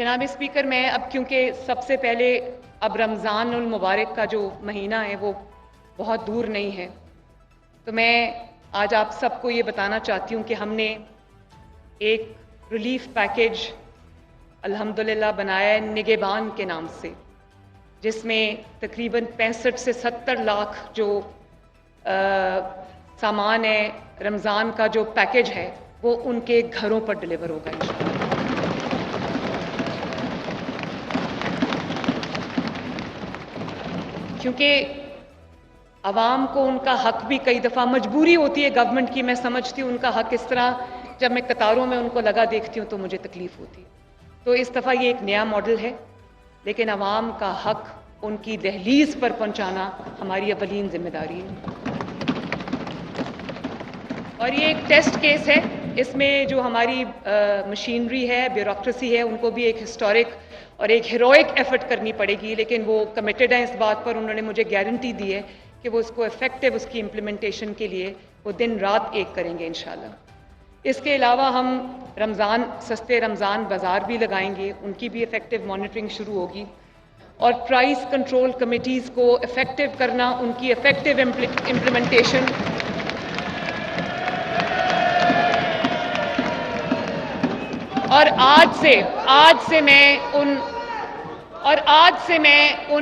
जनाब स्पीकर, मैं अब क्योंकि सबसे पहले अब रमज़ान उल मुबारक का जो महीना है वो बहुत दूर नहीं है, तो मैं आज आप सबको ये बताना चाहती हूँ कि हमने एक रिलीफ पैकेज अल्हम्दुलिल्लाह बनाया है निगहबान के नाम से, जिसमें तकरीबन 65 से 70 लाख जो सामान है, रमज़ान का जो पैकेज है वो उनके घरों पर डिलीवर होगा इंशाअल्लाह। क्योंकि आवाम को उनका हक भी कई दफ़ा मजबूरी होती है गवर्नमेंट की, मैं समझती हूँ उनका हक इस तरह जब मैं कतारों में उनको लगा देखती हूँ तो मुझे तकलीफ़ होती है। तो इस दफ़ा ये एक नया मॉडल है, लेकिन आवाम का हक उनकी दहलीज पर पहुँचाना हमारी अवलीन जिम्मेदारी है। और ये एक टेस्ट केस है, इसमें जो हमारी मशीनरी है, ब्यूरोक्रेसी है, उनको भी एक हिस्टोरिक और एक हीरोइक एफर्ट करनी पड़ेगी, लेकिन वो कमिटेड हैं इस बात पर। उन्होंने मुझे गारंटी दी है कि वो इसको इफेक्टिव उसकी इम्प्लीमेंटेशन के लिए वो दिन रात एक करेंगे इंशाल्लाह। इसके अलावा हम सस्ते रमज़ान बाज़ार भी लगाएंगे, उनकी भी इफेक्टिव मॉनिटरिंग शुरू होगी। और प्राइस कंट्रोल कमिटीज़ को इफेक्टिव करना, उनकी इफेक्टिव इम्प्लीमेंटेशन, और आज से मैं उन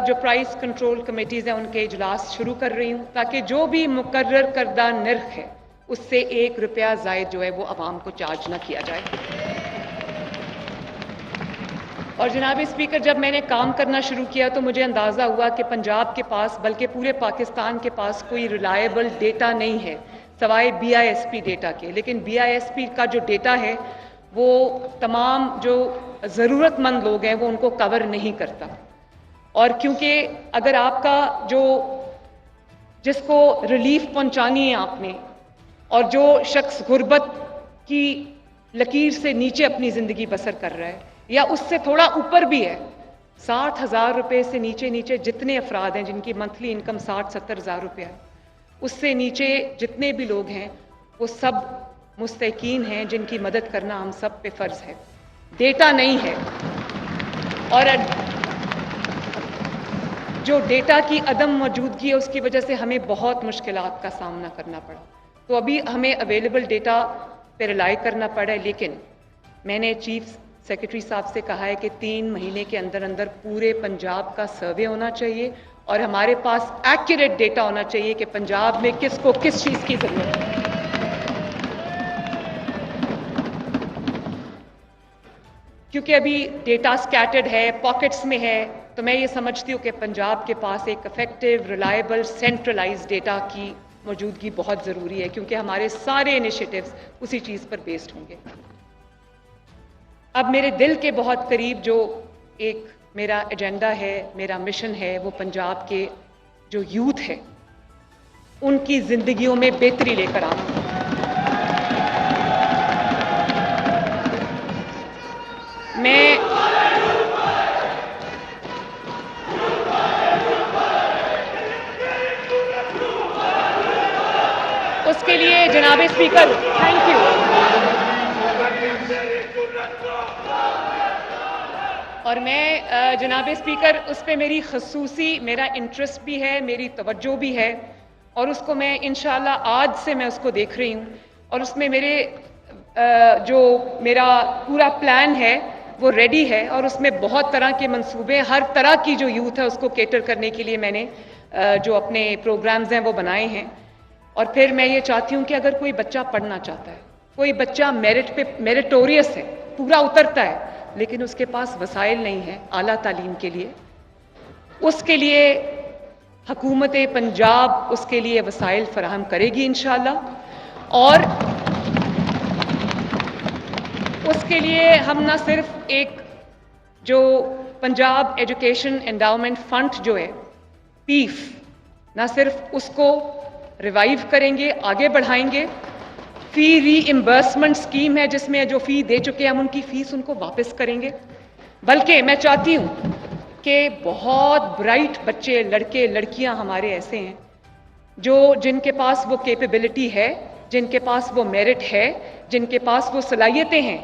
जो प्राइस कंट्रोल कमेटीज़ हैं उनके इजलास शुरू कर रही हूँ, ताकि जो भी मुकर्रर करदा निर्ख है उससे 1 रुपया ज़ायद जो है वो आवाम को चार्ज ना किया जाए। और जनाब स्पीकर, जब मैंने काम करना शुरू किया तो मुझे अंदाज़ा हुआ कि पंजाब के पास, बल्कि पूरे पाकिस्तान के पास कोई रिलायबल डेटा नहीं है सवाए BISP डेटा के। लेकिन BISP का जो डेटा है वो तमाम जो ज़रूरतमंद लोग हैं वो उनको कवर नहीं करता। और क्योंकि अगर आपका जिसको रिलीफ पहुंचानी है आपने, और जो शख्स गुर्बत की लकीर से नीचे अपनी ज़िंदगी बसर कर रहा है या उससे थोड़ा ऊपर भी है, 60,000 रुपये से नीचे जितने अफराद हैं जिनकी मंथली इनकम 60-70 हज़ार रुपया है, उससे नीचे जितने भी लोग हैं वो सब मुस्तकीन हैं जिनकी मदद करना हम सब पे फ़र्ज़ है। डेटा नहीं है, और जो डेटा की अदम मौजूदगी है उसकी वजह से हमें बहुत मुश्किलात का सामना करना पड़ा। तो अभी हमें अवेलेबल डेटा पर रिलाई करना पड़ा है, लेकिन मैंने चीफ सेक्रेटरी साहब से कहा है कि 3 महीने के अंदर अंदर पूरे पंजाब का सर्वे होना चाहिए और हमारे पास एक्यूरेट डेटा होना चाहिए कि पंजाब में किसको किस चीज़ की ज़रूरत है। क्योंकि अभी डेटा स्कैटर्ड है, पॉकेट्स में है, तो मैं ये समझती हूँ कि पंजाब के पास एक इफेक्टिव, रिलायबल, सेंट्रलाइज्ड डेटा की मौजूदगी बहुत ज़रूरी है, क्योंकि हमारे सारे इनिशिएटिव्स उसी चीज़ पर बेस्ड होंगे। अब मेरे दिल के बहुत करीब जो एक मेरा एजेंडा है, मेरा मिशन है, वो पंजाब के जो यूथ है उनकी ज़िंदगियों में बेहतरी लेकर आना। मैं उसके लिए जनाब स्पीकर, थैंक यू, और मैं जनाब स्पीकर उस पर मेरा इंटरेस्ट भी है, मेरी तवज्जो भी है, और उसको मैं इंशाअल्लाह आज से मैं उसको देख रही हूँ। और उसमें जो मेरा पूरा प्लान है वो रेडी है, और उसमें बहुत तरह के मंसूबे, हर तरह की जो यूथ है उसको केटर करने के लिए मैंने जो अपने प्रोग्राम्स हैं वो बनाए हैं। और फिर मैं ये चाहती हूँ कि अगर कोई बच्चा पढ़ना चाहता है, कोई बच्चा मेरिटोरियस है, पूरा उतरता है, लेकिन उसके पास वसाइल नहीं है आला तालीम के लिए, उसके लिए हुकूमत पंजाब उसके लिए वसाइल फराहम करेगी इंशाअल्लाह। और उसके लिए हम ना सिर्फ एक जो पंजाब एजुकेशन एंडाउमेंट फंड जो है PEEF, ना सिर्फ उसको रिवाइव करेंगे, आगे बढ़ाएंगे। फ़ी रीइंबर्समेंट स्कीम है जिसमें जो फ़ी दे चुके हैं हम उनकी फ़ीस उनको वापस करेंगे। बल्कि मैं चाहती हूँ कि बहुत ब्राइट बच्चे, लड़के लड़कियाँ हमारे ऐसे हैं जिनके पास वो कैपेबिलिटी है, जिनके पास वो मेरिट है, जिनके पास वो सलाहियतें हैं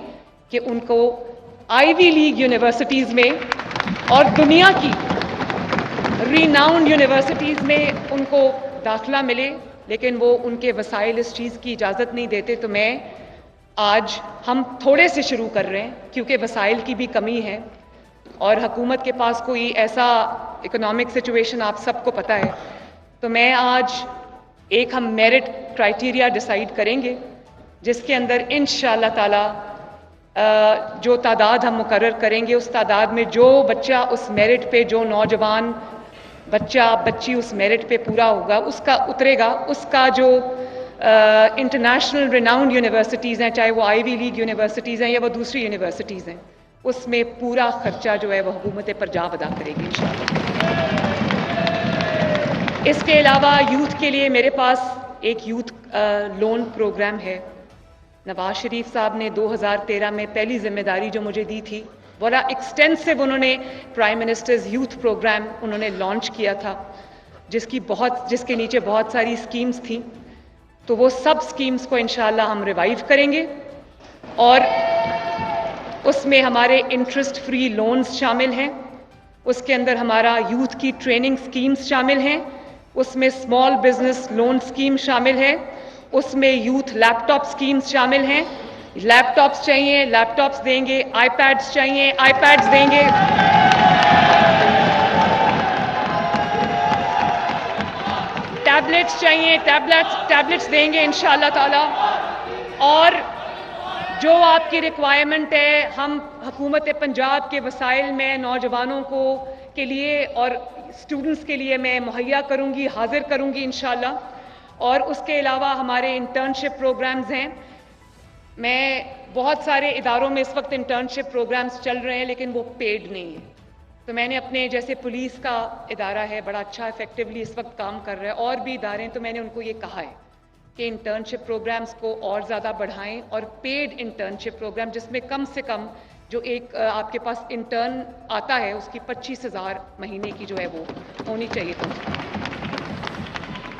कि उनको आईवी लीग यूनिवर्सिटीज़ में और दुनिया की रीनाउंड यूनिवर्सिटीज़ में उनको दाखिला मिले, लेकिन वो उनके वसाइल इस चीज़ की इजाज़त नहीं देते। तो मैं आज हम थोड़े से शुरू कर रहे हैं क्योंकि वसाइल की भी कमी है और हुकूमत के पास कोई ऐसा इकोनॉमिक सिचुएशन आप सबको पता है। तो मैं आज एक हम मेरिट क्राइटेरिया डिसाइड करेंगे जिसके अंदर इंशाअल्लाह ताला जो तादाद हम मुकर्रर करेंगे उस तादाद में जो बच्चा उस मेरिट पे, जो नौजवान बच्चा बच्ची उस मेरिट पे पूरा होगा, उसका उतरेगा, उसका जो इंटरनेशनल रिनाउंड यूनिवर्सिटीज़ हैं, चाहे वो आईवी लीग यूनिवर्सिटीज़ हैं या वो दूसरी यूनिवर्सिटीज़ हैं, उसमें पूरा खर्चा जो है वो हुकूमत पंजाब अदा करेगी इंशाअल्लाह। इसके अलावा यूथ के लिए मेरे पास एक यूथ लोन प्रोग्राम है। नवाज शरीफ साहब ने 2013 में पहली जिम्मेदारी जो मुझे दी थी, बड़ा एक्सटेंसिव उन्होंने प्राइम मिनिस्टर्स यूथ प्रोग्राम उन्होंने लॉन्च किया था, जिसके नीचे बहुत सारी स्कीम्स थी। तो वो सब स्कीम्स को इंशाअल्लाह हम रिवाइव करेंगे और उसमें हमारे इंटरेस्ट फ्री लोन्स शामिल हैं, उसके अंदर हमारा यूथ की ट्रेनिंग स्कीम्स शामिल हैं, उसमें स्मॉल बिजनेस लोन स्कीम शामिल है, उसमें यूथ लैपटॉप स्कीम्स शामिल हैं। लैपटॉप्स चाहिए, लैपटॉप्स देंगे, आईपैड्स चाहिए, आईपैड्स देंगे। टैबलेट्स चाहिए, टैबलेट्स देंगे इंशाअल्लाह ताला। और जो आपकी रिक्वायरमेंट है, हम हुकूमत पंजाब के वसाइल में नौजवानों को के लिए और स्टूडेंट्स के लिए मैं मुहैया करूंगी, हाजिर करूंगी इंशाअल्लाह। और उसके अलावा हमारे इंटर्नशिप प्रोग्राम्स हैं। मैं बहुत सारे इदारों में इस वक्त इंटर्नशिप प्रोग्राम्स चल रहे हैं लेकिन वो पेड नहीं है। तो मैंने अपने जैसे पुलिस का इदारा है, बड़ा अच्छा इफेक्टिवली इस वक्त काम कर रहा है, और भी इदारे हैं, तो मैंने उनको ये कहा है कि इंटर्नशिप प्रोग्राम्स को और ज़्यादा बढ़ाएं और पेड इंटर्नशिप प्रोग्राम जिसमें कम से कम जो एक आपके पास इंटर्न आता है उसकी 25,000 महीने की जो है वो होनी चाहिए,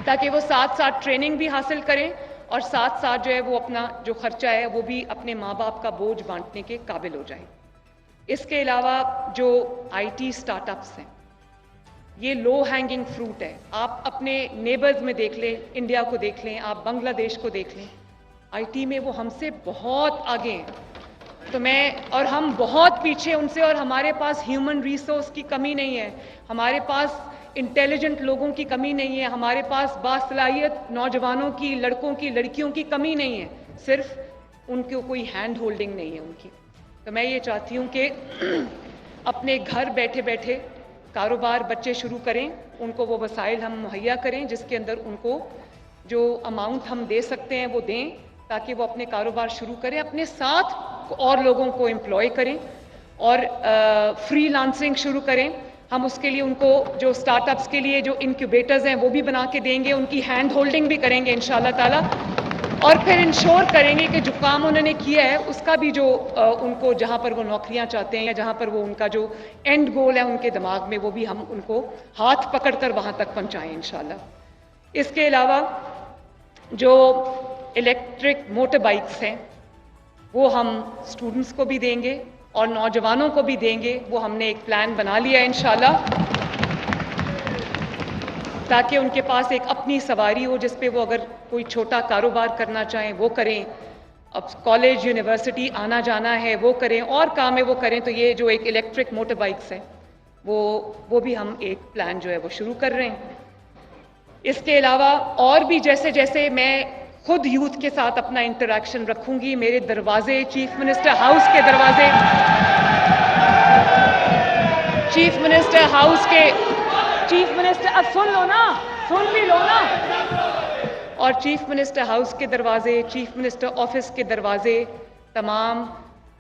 ताकि वो साथ साथ ट्रेनिंग भी हासिल करें और साथ साथ जो है वो अपना जो खर्चा है वो भी अपने माँ बाप का बोझ बांटने के काबिल हो जाए। इसके अलावा जो आईटी स्टार्टअप्स हैं, ये लो हैंगिंग फ्रूट है। आप अपने नेबर्स में देख लें, इंडिया को देख लें, आप बांग्लादेश को देख लें, आईटी में वो हमसे बहुत आगे हैं। तो और हम बहुत पीछे उनसे, और हमारे पास ह्यूमन रिसोर्स की कमी नहीं है, हमारे पास इंटेलिजेंट लोगों की कमी नहीं है, हमारे पास बासलाहियत नौजवानों की, लड़कों की, लड़कियों की कमी नहीं है, सिर्फ उनको कोई हैंड होल्डिंग नहीं है उनकी। तो मैं ये चाहती हूँ कि अपने घर बैठे बैठे कारोबार बच्चे शुरू करें, उनको वो वसाइल हम मुहैया करें जिसके अंदर उनको जो अमाउंट हम दे सकते हैं वो दें, ताकि वो अपने कारोबार शुरू करें, अपने साथ और लोगों को एम्प्लॉय करें और फ्रीलांसिंग शुरू करें। हम उसके लिए उनको जो स्टार्टअप्स के लिए जो इनक्यूबेटर्स हैं वो भी बना के देंगे, उनकी हैंड होल्डिंग भी करेंगे इंशाअल्लाह ताला, और फिर इंश्योर करेंगे कि जो काम उन्होंने किया है उसका भी जो उनको जहाँ पर वो नौकरियाँ चाहते हैं या जहाँ पर वो उनका जो एंड गोल है उनके दिमाग में, वो भी हम उनको हाथ पकड़कर वहाँ तक पहुँचाएँ इंशाअल्लाह। इसके अलावा जो इलेक्ट्रिक मोटर बाइक्स हैं वो हम स्टूडेंट्स को भी देंगे और नौजवानों को भी देंगे। वो हमने एक प्लान बना लिया है इंशाअल्लाह, ताकि उनके पास एक अपनी सवारी हो जिस पे वो अगर कोई छोटा कारोबार करना चाहें वो करें, अब कॉलेज यूनिवर्सिटी आना जाना है वो करें, और काम है वो करें। तो ये जो एक इलेक्ट्रिक मोटर बाइक्स है वो भी हम एक प्लान जो है वो शुरू कर रहे हैं। इसके अलावा और भी जैसे जैसे मैं खुद यूथ के साथ अपना इंटरेक्शन रखूंगी, मेरे दरवाजे, चीफ मिनिस्टर हाउस के दरवाजे, चीफ मिनिस्टर हाउस के, चीफ मिनिस्टर, अब सुन लो ना, सुन भी लो ना, और चीफ मिनिस्टर हाउस के दरवाजे, चीफ मिनिस्टर ऑफिस के दरवाजे तमाम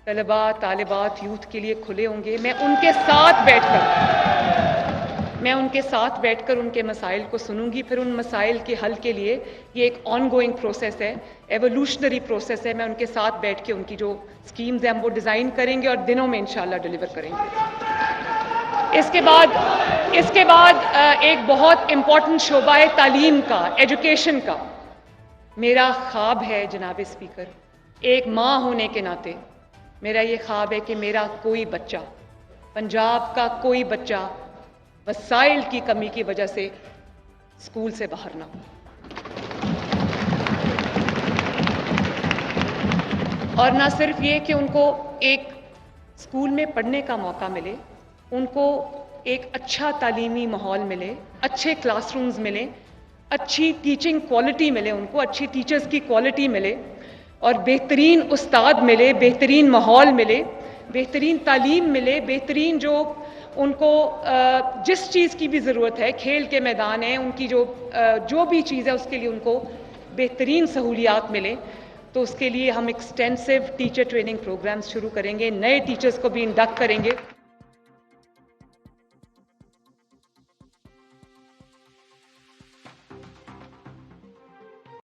तलबा तालिबात यूथ के लिए खुले होंगे। मैं उनके साथ बैठकर उनके मसाइल को सुनूंगी, फिर उन मसाइल के हल के लिए ये एक ऑनगोइंग प्रोसेस है, एवोल्यूशनरी प्रोसेस है। मैं उनके साथ बैठ के उनकी जो स्कीम्स हैं हम वो डिज़ाइन करेंगे और दिनों में इंशाअल्लाह डिलीवर करेंगे। इसके बाद एक बहुत इम्पॉर्टेंट शोबा है तालीम का, एजुकेशन का। मेरा ख्वाब है जनाब स्पीकर, एक माँ होने के नाते मेरा ये ख्वाब है कि मेरा कोई बच्चा, पंजाब का कोई बच्चा वसाइल की कमी की वजह से स्कूल से बाहर ना हो। और ना सिर्फ ये कि उनको एक स्कूल में पढ़ने का मौका मिले, उनको एक अच्छा तालीमी माहौल मिले, अच्छे क्लासरूम्स मिले, अच्छी टीचिंग क्वालिटी मिले, उनको अच्छी टीचर्स की क्वालिटी मिले और बेहतरीन उस्ताद मिले, बेहतरीन माहौल मिले, बेहतरीन तालीम मिले, बेहतरीन जो उनको जिस चीज़ की भी ज़रूरत है, खेल के मैदान है, उनकी जो भी चीज़ है उसके लिए उनको बेहतरीन सहूलियात मिले। तो उसके लिए हम एक्सटेंसिव टीचर ट्रेनिंग प्रोग्राम्स शुरू करेंगे, नए टीचर्स को भी इंडक्ट करेंगे।